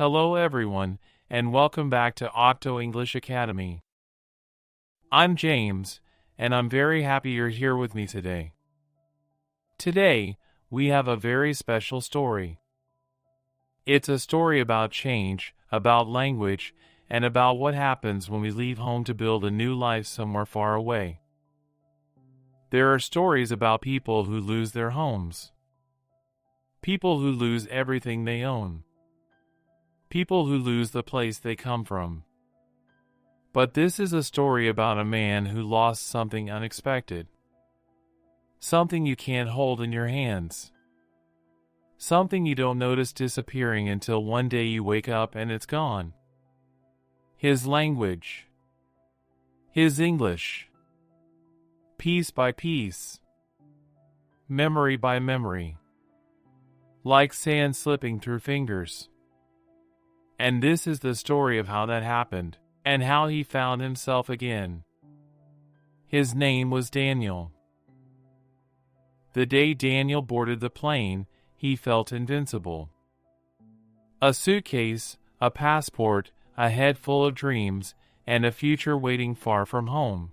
Hello everyone, and welcome back to Octo English Academy. I'm James, and I'm very happy you're here with me today. Today, we have a very special story. It's a story about change, about language, and about what happens when we leave home to build a new life somewhere far away. There are stories about people who lose their homes. People who lose everything they own. People who lose the place they come from. But this is a story about a man who lost something unexpected. Something you can't hold in your hands. Something you don't notice disappearing until one day you wake up and it's gone. His language. His English. Piece by piece. Memory by memory. Like sand slipping through fingers. And this is the story of how that happened, and how he found himself again. His name was Daniel. The day Daniel boarded the plane, he felt invincible. A suitcase, a passport, a head full of dreams, and a future waiting far from home.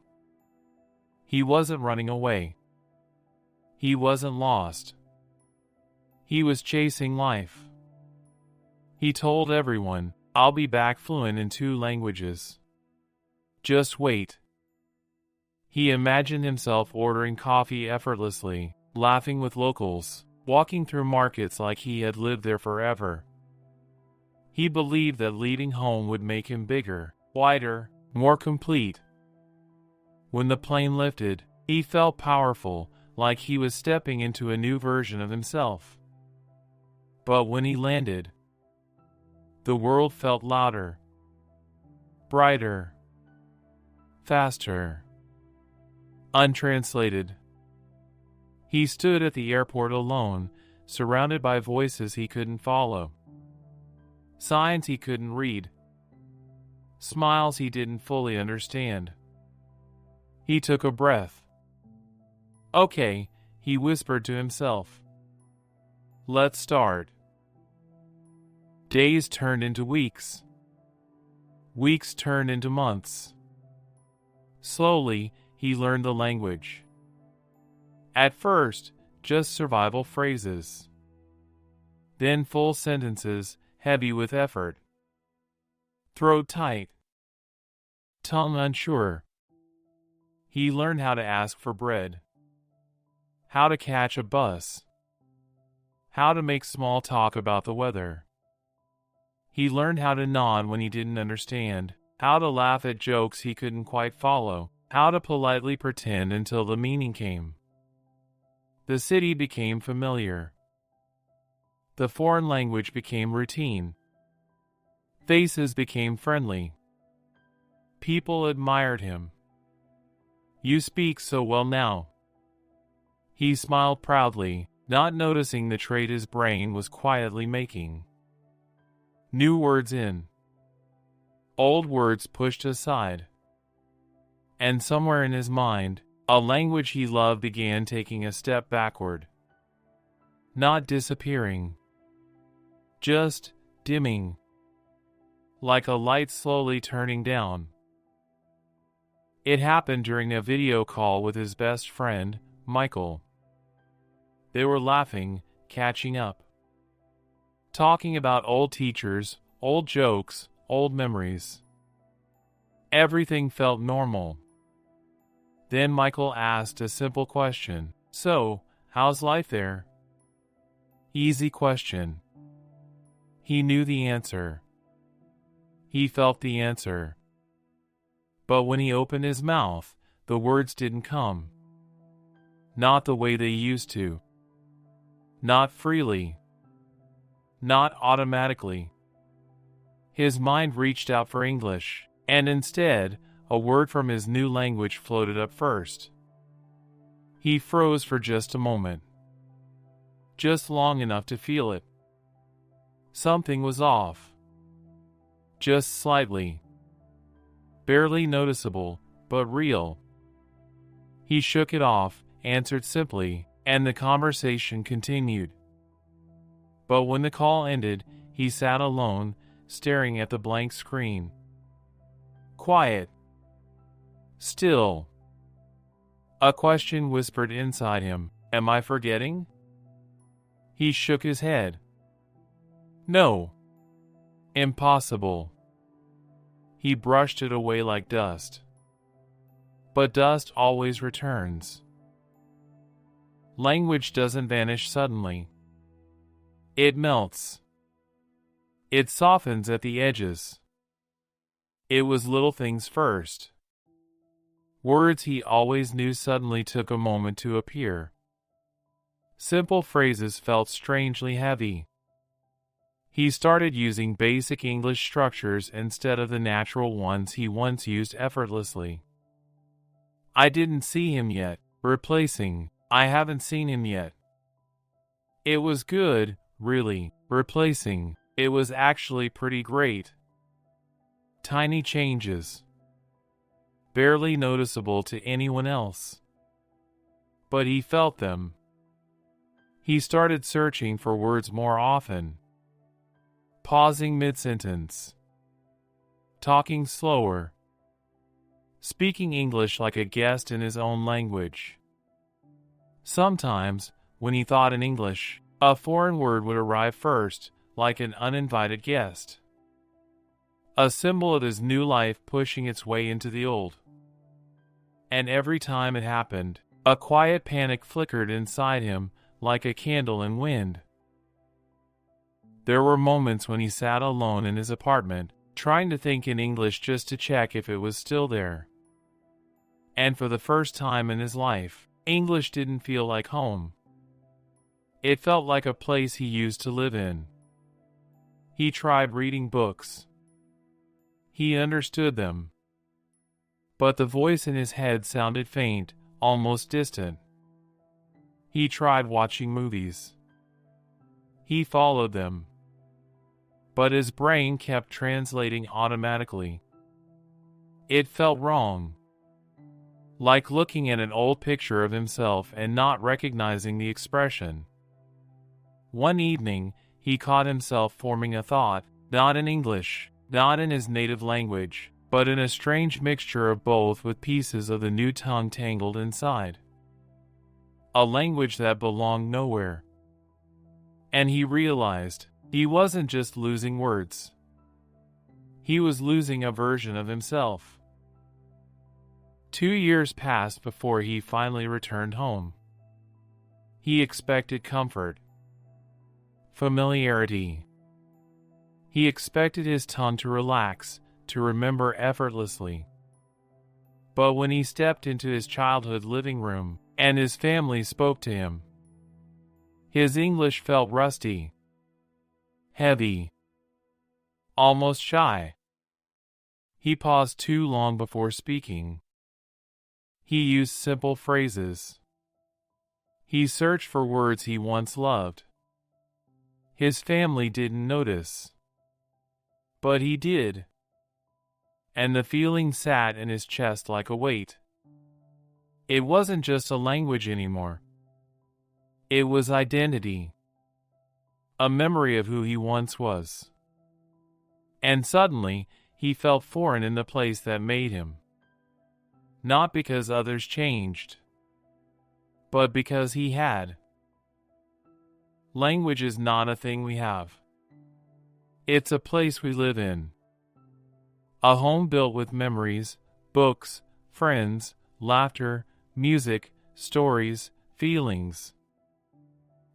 He wasn't running away. He wasn't lost. He was chasing life. He told everyone, "I'll be back fluent in 2 languages. Just wait." He imagined himself ordering coffee effortlessly, laughing with locals, walking through markets like he had lived there forever. He believed that leaving home would make him bigger, wider, more complete. When the plane lifted, he felt powerful, like he was stepping into a new version of himself. But when he landed, the world felt louder, brighter, faster, untranslated. He stood at the airport alone, surrounded by voices he couldn't follow, signs he couldn't read, smiles he didn't fully understand. He took a breath. "Okay," he whispered to himself. "Let's start." Days turned into weeks. Weeks turned into months. Slowly, he learned the language. At first, just survival phrases. Then full sentences, heavy with effort. Throat tight. Tongue unsure. He learned how to ask for bread. How to catch a bus. How to make small talk about the weather. He learned how to nod when he didn't understand, how to laugh at jokes he couldn't quite follow, how to politely pretend until the meaning came. The city became familiar. The foreign language became routine. Faces became friendly. People admired him. "You speak so well now." He smiled proudly, not noticing the trade his brain was quietly making. New words in. Old words pushed aside. And somewhere in his mind, a language he loved began taking a step backward. Not disappearing. Just dimming. Like a light slowly turning down. It happened during a video call with his best friend, Michael. They were laughing, catching up. Talking about old teachers, old jokes, old memories. Everything felt normal. Then Michael asked a simple question. "So, how's life there?" Easy question. He knew the answer. He felt the answer. But when he opened his mouth, the words didn't come. Not the way they used to. Not freely. Not automatically. His mind reached out for English, and instead, a word from his new language floated up first. He froze for just a moment. Just long enough to feel it. Something was off. Just slightly. Barely noticeable, but real. He shook it off, answered simply, and the conversation continued. But when the call ended, he sat alone, staring at the blank screen. Quiet. Still. A question whispered inside him. Am I forgetting? He shook his head. No. Impossible. He brushed it away like dust. But dust always returns. Language doesn't vanish suddenly. It melts. It softens at the edges. It was little things first. Words he always knew suddenly took a moment to appear. Simple phrases felt strangely heavy. He started using basic English structures instead of the natural ones he once used effortlessly. I didn't see him yet, replacing, I haven't seen him yet. It was good, really, replacing, it was actually pretty great. Tiny changes. Barely noticeable to anyone else. But he felt them. He started searching for words more often. Pausing mid-sentence. Talking slower. Speaking English like a guest in his own language. Sometimes, when he thought in English, a foreign word would arrive first, like an uninvited guest. A symbol of his new life pushing its way into the old. And every time it happened, a quiet panic flickered inside him like a candle in wind. There were moments when he sat alone in his apartment, trying to think in English just to check if it was still there. And for the first time in his life, English didn't feel like home. It felt like a place he used to live in. He tried reading books. He understood them. But the voice in his head sounded faint, almost distant. He tried watching movies. He followed them. But his brain kept translating automatically. It felt wrong. Like looking at an old picture of himself and not recognizing the expression. One evening, he caught himself forming a thought, not in English, not in his native language, but in a strange mixture of both with pieces of the new tongue tangled inside. A language that belonged nowhere. And he realized, he wasn't just losing words. He was losing a version of himself. 2 years passed before he finally returned home. He expected comfort. Familiarity. He expected his tongue to relax, to remember effortlessly. But when he stepped into his childhood living room, and his family spoke to him, his English felt rusty, heavy, almost shy. He paused too long before speaking. He used simple phrases. He searched for words he once loved. His family didn't notice. But he did. And the feeling sat in his chest like a weight. It wasn't just a language anymore. It was identity. A memory of who he once was. And suddenly, he felt foreign in the place that made him. Not because others changed, but because he had. Language is not a thing we have. It's a place we live in. A home built with memories, books, friends, laughter, music, stories, feelings.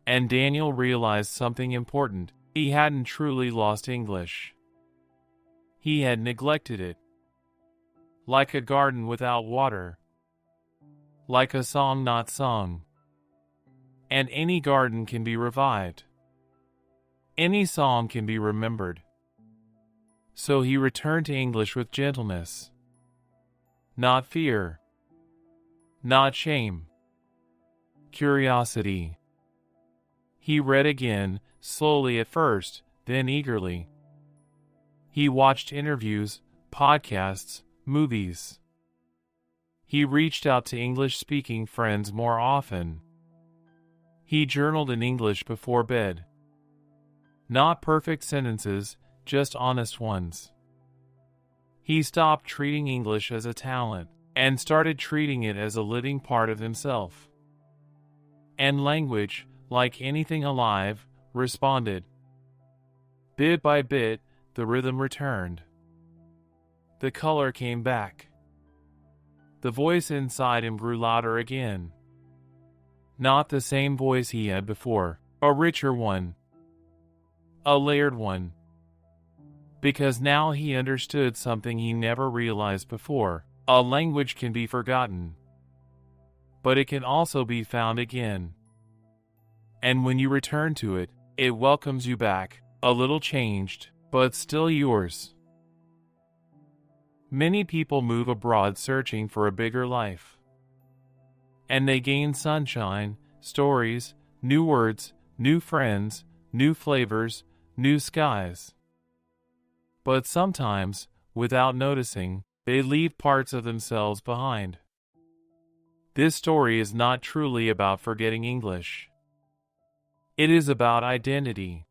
And Daniel realized something important. He hadn't truly lost English. He had neglected it. Like a garden without water. Like a song not sung. And any garden can be revived. Any song can be remembered. So he returned to English with gentleness. Not fear. Not shame. Curiosity. He read again, slowly at first, then eagerly. He watched interviews, podcasts, movies. He reached out to English-speaking friends more often. He journaled in English before bed. Not perfect sentences, just honest ones. He stopped treating English as a talent and started treating it as a living part of himself. And language, like anything alive, responded. Bit by bit, the rhythm returned. The color came back. The voice inside him grew louder again. Not the same voice he had before, a richer one, a layered one. Because now he understood something he never realized before. A language can be forgotten, but it can also be found again. And when you return to it, it welcomes you back, a little changed, but still yours. Many people move abroad searching for a bigger life. And they gain sunshine, stories, new words, new friends, new flavors, new skies. But sometimes, without noticing, they leave parts of themselves behind. This story is not truly about forgetting English. It is about identity,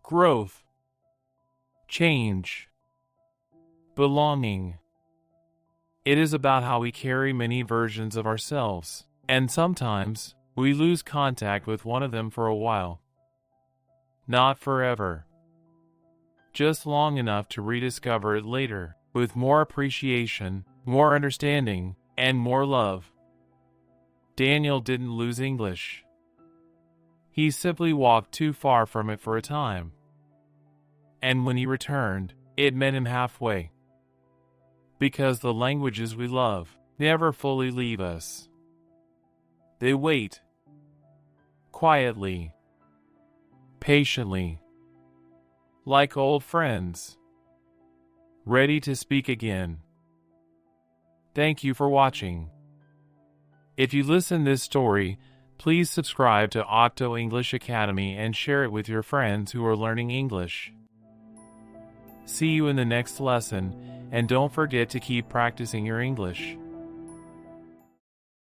growth, change, belonging. It is about how we carry many versions of ourselves, and sometimes we lose contact with one of them for a while. Not forever. Just long enough to rediscover it later, with more appreciation, more understanding, and more love. Daniel didn't lose English. He simply walked too far from it for a time. And when he returned, it met him halfway. Because the languages we love never fully leave us. They wait. Quietly. Patiently. Like old friends. Ready to speak again. Thank you for watching. If you listen this story, please subscribe to Octo English Academy and share it with your friends who are learning English. See you in the next lesson, and don't forget to keep practicing your English.